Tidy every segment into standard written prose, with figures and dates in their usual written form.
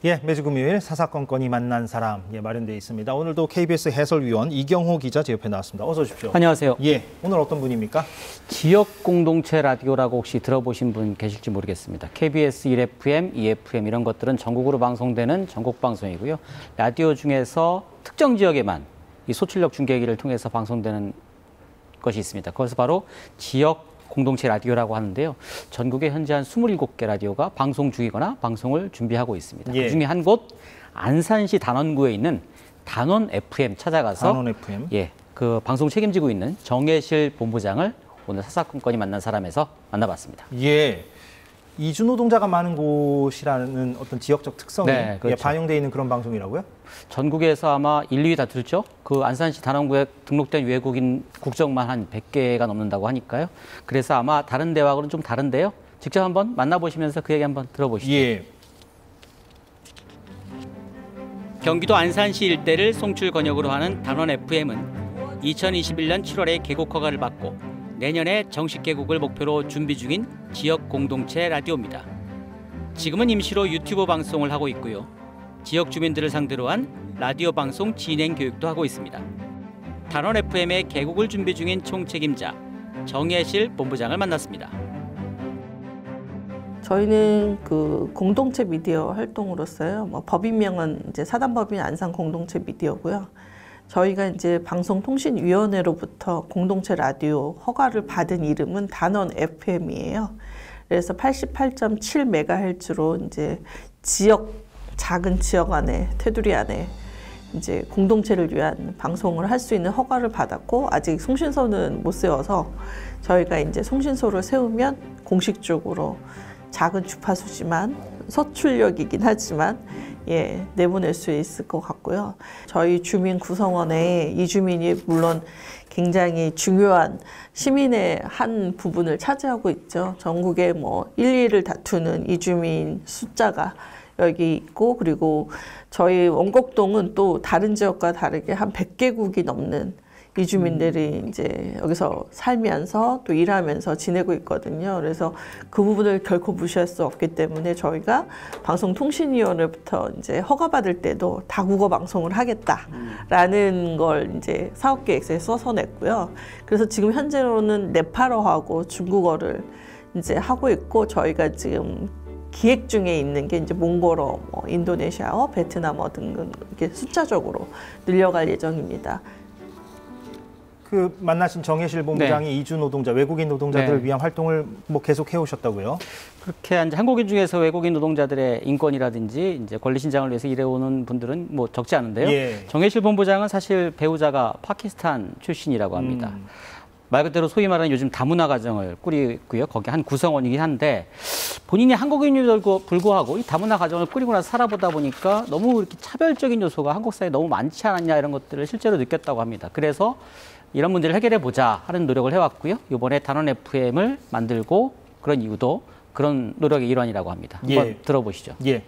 예, 매주 금요일 사사건건이 만난 사람 마련되어 있습니다. 오늘도 KBS 해설위원 이경호 기자 제 옆에 나왔습니다. 어서 오십시오. 안녕하세요. 예, 오늘 어떤 분입니까? 지역 공동체 라디오라고 혹시 들어보신 분 계실지 모르겠습니다. KBS 1FM, 2FM 이런 것들은 전국으로 방송되는 전국 방송이고요. 라디오 중에서 특정 지역에만 이 소출력 중계기를 통해서 방송되는 것이 있습니다. 그것은 바로 지역 공동체 라디오라고 하는데요. 전국에 현재 한 27개 라디오가 방송 중이거나 방송을 준비하고 있습니다. 예. 그중에 한 곳 안산시 단원구에 있는 단원 FM 찾아가서 단원 FM. 예, 그 방송 책임지고 있는 정혜실 본부장을 오늘 사사건건이 만난 사람에서 만나봤습니다. 예, 이주 노동자가 많은 곳이라는 어떤 지역적 특성이 네, 그렇죠. 반영되어 있는 그런 방송이라고요? 전국에서 아마 1, 2위 다툴죠. 그 안산시 단원구에 등록된 외국인 국적만 한 100개가 넘는다고 하니까요. 그래서 아마 다른 데와는 좀 다른데요. 직접 한번 만나보시면서 그 얘기 한번 들어보시죠. 예. 경기도 안산시 일대를 송출 권역으로 하는 단원 FM은 2021년 7월에 개국 허가를 받고 내년에 정식 개국을 목표로 준비 중인 지역 공동체 라디오입니다. 지금은 임시로 유튜브 방송을 하고 있고요. 지역 주민들을 상대로 한 라디오 방송 진행 교육도 하고 있습니다. 단원 FM의 개국을 준비 중인 총책임자 정혜실 본부장을 만났습니다. 저희는 그 공동체 미디어 활동으로서요. 법인명은 이제 사단법인 안산 공동체 미디어고요. 저희가 이제 방송통신위원회로부터 공동체 라디오 허가를 받은 이름은 단원 FM이에요. 그래서 88.7MHz로 이제 작은 지역 안에, 테두리 안에 이제 공동체를 위한 방송을 할 수 있는 허가를 받았고, 아직 송신소는 못 세워서 저희가 이제 송신소를 세우면 공식적으로 작은 주파수지만 소출력이긴 하지만 내보낼 수 있을 것 같고요. 저희 주민 구성원에 이주민이 물론 굉장히 중요한 시민의 한 부분을 차지하고 있죠. 전국에 뭐 1, 2를 다투는 이주민 숫자가 여기 있고, 그리고 저희 원곡동은 또 다른 지역과 다르게 한 100개국이 넘는 이주민들이 이제 여기서 살면서 또 일하면서 지내고 있거든요. 그래서 그 부분을 결코 무시할 수 없기 때문에 저희가 방송통신위원회부터 이제 허가받을 때도 다국어 방송을 하겠다라는 걸 이제 사업계획서에 써서 냈고요. 그래서 지금 현재로는 네팔어하고 중국어를 이제 하고 있고, 저희가 지금 기획 중에 있는 게 이제 몽골어, 인도네시아어, 베트남어 등 이렇게 숫자적으로 늘려갈 예정입니다. 그 만나신 정혜실 본부장이 이주 노동자, 외국인 노동자들을 위한 활동을 계속 해오셨다고요? 그렇게 이제 한국인 중에서 외국인 노동자들의 인권이라든지 이제 권리 신장을 위해서 일해오는 분들은 적지 않은데요. 예. 정혜실 본부장은 사실 배우자가 파키스탄 출신이라고 합니다. 말 그대로 소위 말하는 요즘 다문화 가정을 꾸리고요. 거기 한 구성원이긴 한데, 본인이 한국인임에도 불구하고 이 다문화 가정을 꾸리고 나서 살아보다 보니까 너무 이렇게 차별적인 요소가 한국 사회에 너무 많지 않았냐, 이런 것들을 실제로 느꼈다고 합니다. 그래서 이런 문제를 해결해 보자 하는 노력을 해왔고요. 이번에 단원 FM을 만들고 그런 이유도 그런 노력의 일환이라고 합니다. 한번 들어보시죠. 예.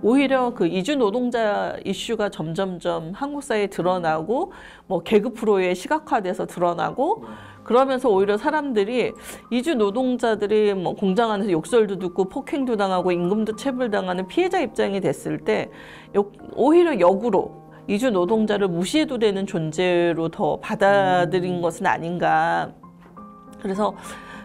오히려 그 이주 노동자 이슈가 점점점 한국 사회에 드러나고 개그 프로에 시각화돼서 드러나고, 그러면서 오히려 사람들이 이주 노동자들이 공장 안에서 욕설도 듣고 폭행도 당하고 임금도 체불당하는 피해자 입장이 됐을 때 오히려 역으로 이주 노동자를 무시해도 되는 존재로 더 받아들인 것은 아닌가. 그래서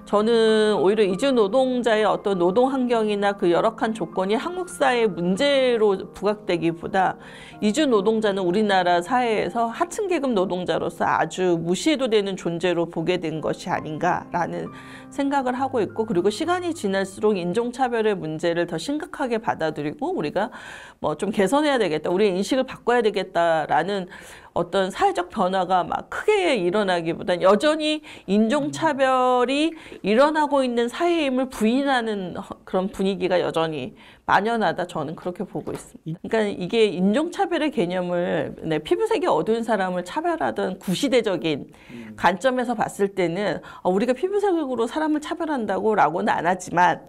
저는 오히려 이주 노동자의 어떤 노동 환경이나 그 열악한 조건이 한국 사회의 문제로 부각되기보다 이주 노동자는 우리나라 사회에서 하층 계급 노동자로서 아주 무시해도 되는 존재로 보게 된 것이 아닌가라는 생각을 하고 있고, 그리고 시간이 지날수록 인종차별의 문제를 더 심각하게 받아들이고 우리가 좀 개선해야 되겠다, 우리의 인식을 바꿔야 되겠다라는 어떤 사회적 변화가 막 크게 일어나기보단 여전히 인종차별이 일어나고 있는 사회임을 부인하는 그런 분위기가 여전히 만연하다 저는 그렇게 보고 있습니다. 그러니까 이게 인종차별의 개념을 피부색이 어두운 사람을 차별하던 구시대적인 관점에서 봤을 때는 우리가 피부색으로 사람을 차별한다고 라고는 안 하지만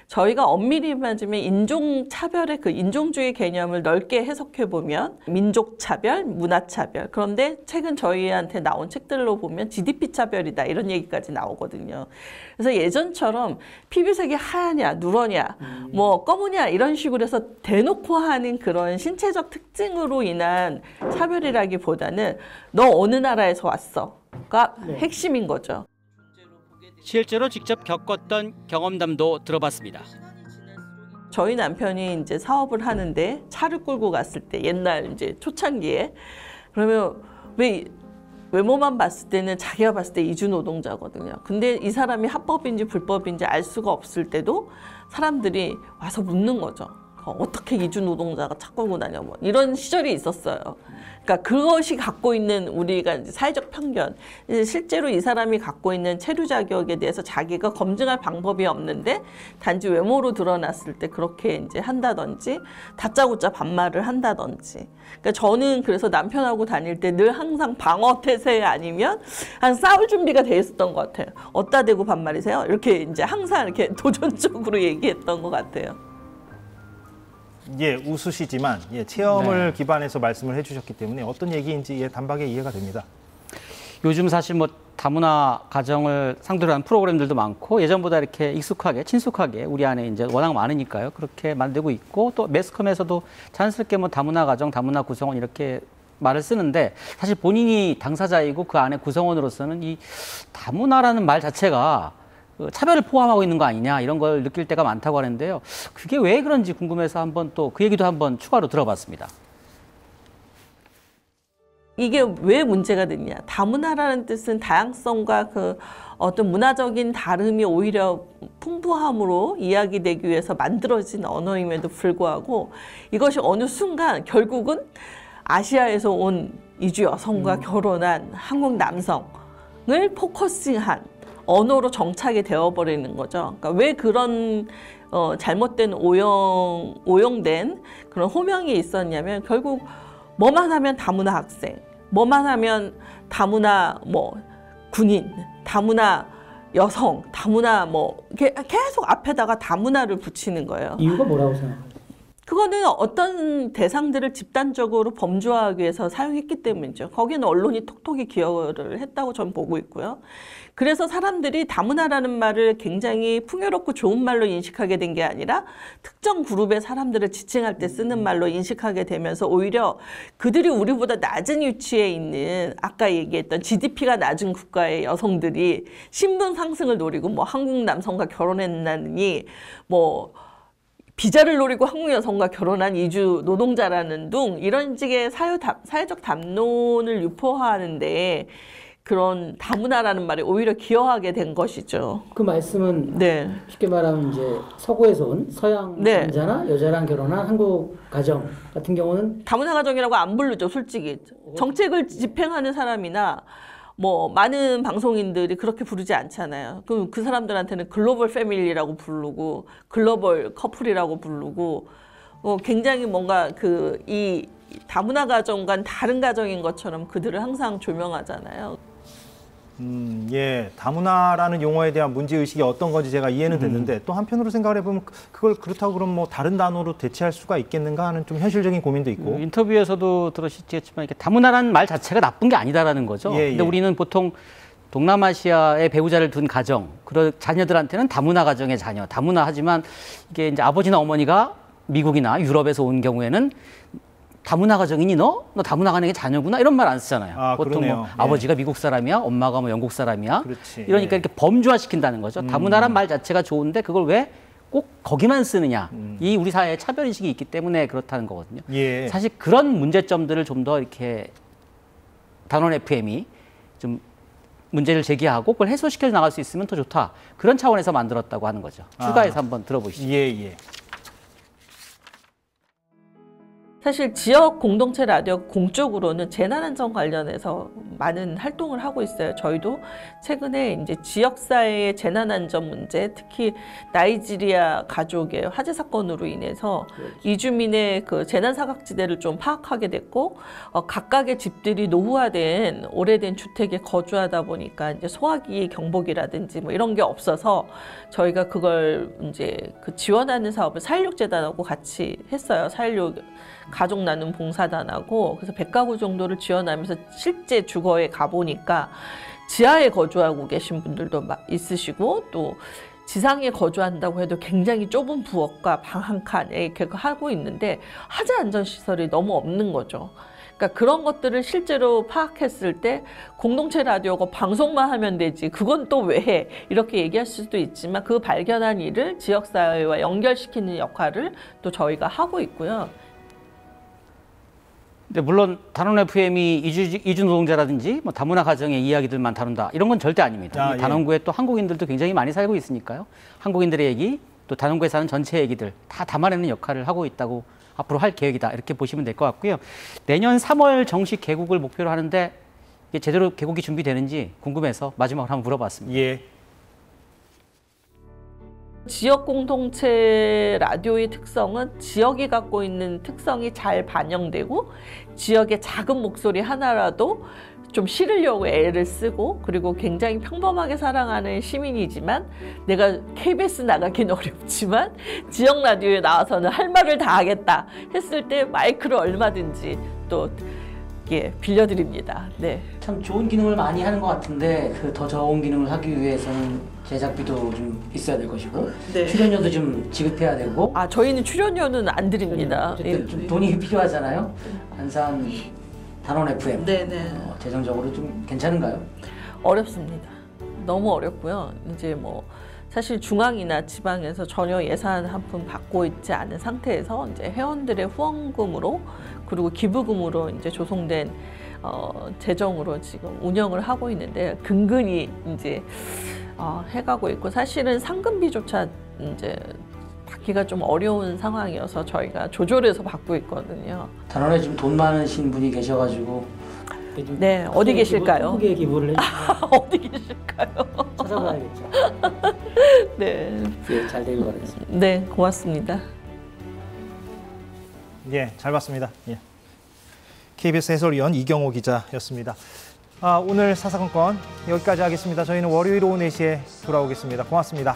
저희가 엄밀히 말하자면 인종차별의 그 인종주의 개념을 넓게 해석해보면 민족차별, 문화차별. 그런데 최근 저희한테 나온 책들로 보면 GDP차별이다 이런 얘기까지 나오거든요. 그래서 예전처럼 피부색이 하얗냐, 누러냐, 뭐 검으냐 이런 식으로 해서 대놓고 하는 그런 신체적 특징으로 인한 차별이라기보다는 너 어느 나라에서 왔어?가 핵심인 거죠. 실제로 직접 겪었던 경험담도 들어봤습니다. 저희 남편이 이제 사업을 하는데 차를 끌고 갔을 때 옛날 이제 초창기에 그러면 왜 외모만 봤을 때는 자기가 봤을 때 이주 노동자거든요. 근데 이 사람이 합법인지 불법인지 알 수가 없을 때도 사람들이 와서 묻는 거죠. 어떻게 이주 노동자가 차 끌고 다녀? 뭐 이런 시절이 있었어요. 그러니까 그것이 갖고 있는 우리가 이제 사회적 편견. 실제로 이 사람이 갖고 있는 체류 자격에 대해서 자기가 검증할 방법이 없는데 단지 외모로 드러났을 때 그렇게 이제 한다든지 다짜고짜 반말을 한다든지. 그러니까 저는 그래서 남편하고 다닐 때 늘 항상 방어 태세 아니면 한 싸울 준비가 돼 있었던 것 같아요. 어디다 대고 반말이세요? 이렇게 이제 항상 이렇게 도전적으로 얘기했던 것 같아요. 예, 웃으시지만 체험을 네. 기반해서 말씀을 해주셨기 때문에 어떤 얘기인지 단박에 이해가 됩니다. 요즘 사실 뭐 다문화 가정을 상대로 한 프로그램들도 많고 예전보다 이렇게 익숙하게 친숙하게 우리 안에 이제 워낙 많으니까요. 그렇게 만들고 있고 또 매스컴에서도 자연스럽게 뭐 다문화 가정, 다문화 구성원 이렇게 말을 쓰는데 사실 본인이 당사자이고 그 안에 구성원으로서는 이 다문화라는 말 자체가 차별을 포함하고 있는 거 아니냐 이런 걸 느낄 때가 많다고 하는데요. 그게 왜 그런지 궁금해서 한번 또 그 얘기도 한번 추가로 들어봤습니다. 이게 왜 문제가 됐냐. 다문화라는 뜻은 다양성과 그 어떤 문화적인 다름이 오히려 풍부함으로 이야기되기 위해서 만들어진 언어임에도 불구하고 이것이 어느 순간 결국은 아시아에서 온 이주 여성과 결혼한 한국 남성을 포커싱한 언어로 정착이 되어버리는 거죠. 그러니까 왜 그런 잘못된 오용된 그런 호명이 있었냐면 결국 뭐만 하면 다문화 학생, 뭐만 하면 다문화 뭐 군인, 다문화 여성, 다문화 뭐 계속 앞에다가 다문화를 붙이는 거예요. 이유가 뭐라고 생각하세요? 그거는 어떤 대상들을 집단적으로 범죄화하기 위해서 사용했기 때문이죠. 거기는 언론이 톡톡히 기여를 했다고 저는 보고 있고요. 그래서 사람들이 다문화라는 말을 굉장히 풍요롭고 좋은 말로 인식하게 된 게 아니라 특정 그룹의 사람들을 지칭할 때 쓰는 말로 인식하게 되면서 오히려 그들이 우리보다 낮은 위치에 있는 아까 얘기했던 GDP가 낮은 국가의 여성들이 신분 상승을 노리고 뭐 한국 남성과 결혼했나니 뭐 비자를 노리고 한국 여성과 결혼한 이주 노동자라는 둥 이런 식의 사회적 담론을 유포하는데 그런 다문화라는 말이 오히려 기여하게 된 것이죠. 그 말씀은 네. 쉽게 말하면 이제 서구에서 온 서양 네. 남자나 여자랑 결혼한 한국 가정 같은 경우는 다문화 가정이라고 안 부르죠, 솔직히. 정책을 집행하는 사람이나 뭐 많은 방송인들이 그렇게 부르지 않잖아요. 그럼 그 사람들한테는 글로벌 패밀리라고 부르고 글로벌 커플이라고 부르고 굉장히 뭔가 이 다문화 가정과는 다른 가정인 것처럼 그들을 항상 조명하잖아요. 예, 다문화라는 용어에 대한 문제의식이 어떤 건지 제가 이해는 됐는데 또 한편으로 생각을 해보면 그걸 그렇다고 그럼 뭐 다른 단어로 대체할 수가 있겠는가 하는 좀 현실적인 고민도 있고. 인터뷰에서도 들으시겠지만 이렇게 다문화라는 말 자체가 나쁜 게 아니다라는 거죠. 예, 근데 예. 우리는 보통 동남아시아의 배우자를 둔 가정, 그런 자녀들한테는 다문화 가정의 자녀, 다문화 하지만 이게 이제 아버지나 어머니가 미국이나 유럽에서 온 경우에는 다문화 가정이니 너 다문화 가정의 자녀구나 이런 말 안 쓰잖아요. 아, 보통 그러네요. 뭐 예. 아버지가 미국 사람이야, 엄마가 뭐 영국 사람이야. 그렇지. 이러니까 예. 이렇게 범주화시킨다는 거죠. 다문화란 말 자체가 좋은데 그걸 왜 꼭 거기만 쓰느냐. 이 우리 사회에 차별 인식이 있기 때문에 그렇다는 거거든요. 예. 사실 그런 문제점들을 좀 더 이렇게 단원 FM이 좀 문제를 제기하고 그걸 해소시켜 나갈 수 있으면 더 좋다. 그런 차원에서 만들었다고 하는 거죠. 추가해서 한번 들어보시죠. 예, 예. 사실 지역 공동체 라디오 공적으로는 재난안전 관련해서 많은 활동을 하고 있어요. 저희도 최근에 이제 지역사회의 재난안전 문제, 특히 나이지리아 가족의 화재 사건으로 인해서 이주민의 그 재난사각지대를 좀 파악하게 됐고, 각각의 집들이 노후화된 오래된 주택에 거주하다 보니까 이제 소화기 경보기라든지 뭐 이런 게 없어서 저희가 그걸 이제 그 지원하는 사업을 4.16재단하고 같이 했어요. 4.16 가족 나눔 봉사단하고. 그래서 100가구 정도를 지원하면서 실제 주거에 가보니까 지하에 거주하고 계신 분들도 있으시고, 또 지상에 거주한다고 해도 굉장히 좁은 부엌과 방 한 칸에 이렇게 하고 있는데 화재 안전 시설이 너무 없는 거죠. 그러니까 그런 것들을 실제로 파악했을 때 공동체 라디오가 방송만 하면 되지 그건 또 왜 해? 이렇게 얘기할 수도 있지만 그 발견한 일을 지역사회와 연결시키는 역할을 또 저희가 하고 있고요. 근데 물론 단원 FM이 이주 노동자라든지 뭐 다문화 가정의 이야기들만 다룬다 이런 건 절대 아닙니다. 예. 단원구에 또 한국인들도 굉장히 많이 살고 있으니까요. 한국인들의 얘기, 또 단원구에 사는 전체 얘기들 다 담아내는 역할을 하고 있다고 앞으로 할 계획이다 이렇게 보시면 될 것 같고요. 내년 3월 정식 개국을 목표로 하는데 이게 제대로 개국이 준비되는지 궁금해서 마지막으로 한번 물어봤습니다. 예. 지역 공동체 라디오의 특성은 지역이 갖고 있는 특성이 잘 반영되고 지역의 작은 목소리 하나라도 좀 실으려고 애를 쓰고, 그리고 굉장히 평범하게 살아가는 시민이지만 내가 KBS 나가긴 어렵지만 지역 라디오에 나와서는 할 말을 다 하겠다 했을 때 마이크를 얼마든지 또 빌려드립니다. 네. 참 좋은 기능을 많이 하는 것 같은데 그 더 좋은 기능을 하기 위해서는 제작비도 좀 있어야 될 것이고 네. 출연료도 좀 지급해야 되고 저희는 출연료는 안 드립니다. 어쨌든 좀 돈이 필요하잖아요. 안산 단원 FM 네네. 재정적으로 좀 괜찮은가요? 어렵습니다. 너무 어렵고요. 이제 뭐 사실 중앙이나 지방에서 전혀 예산 한 푼 받고 있지 않은 상태에서 이제 회원들의 후원금으로 그리고 기부금으로 이제 조성된 재정으로 지금 운영을 하고 있는데 근근히 이제 해가고 있고, 사실은 상금비조차 이제 받기가 좀 어려운 상황이어서 저희가 조절해서 받고 있거든요. 단원에 지금 돈 많으신 분이 계셔가지고 네, 어디 계실까요? 크게 기부를 어디 계실까요? 찾아봐야겠죠. 네, 예, 잘 되길 바라겠습니다. 네, 고맙습니다. 예, 잘 봤습니다. 예. KBS 해설위원 이경호 기자였습니다. 오늘 사사건건 여기까지 하겠습니다. 저희는 월요일 오후 4시에 돌아오겠습니다. 고맙습니다.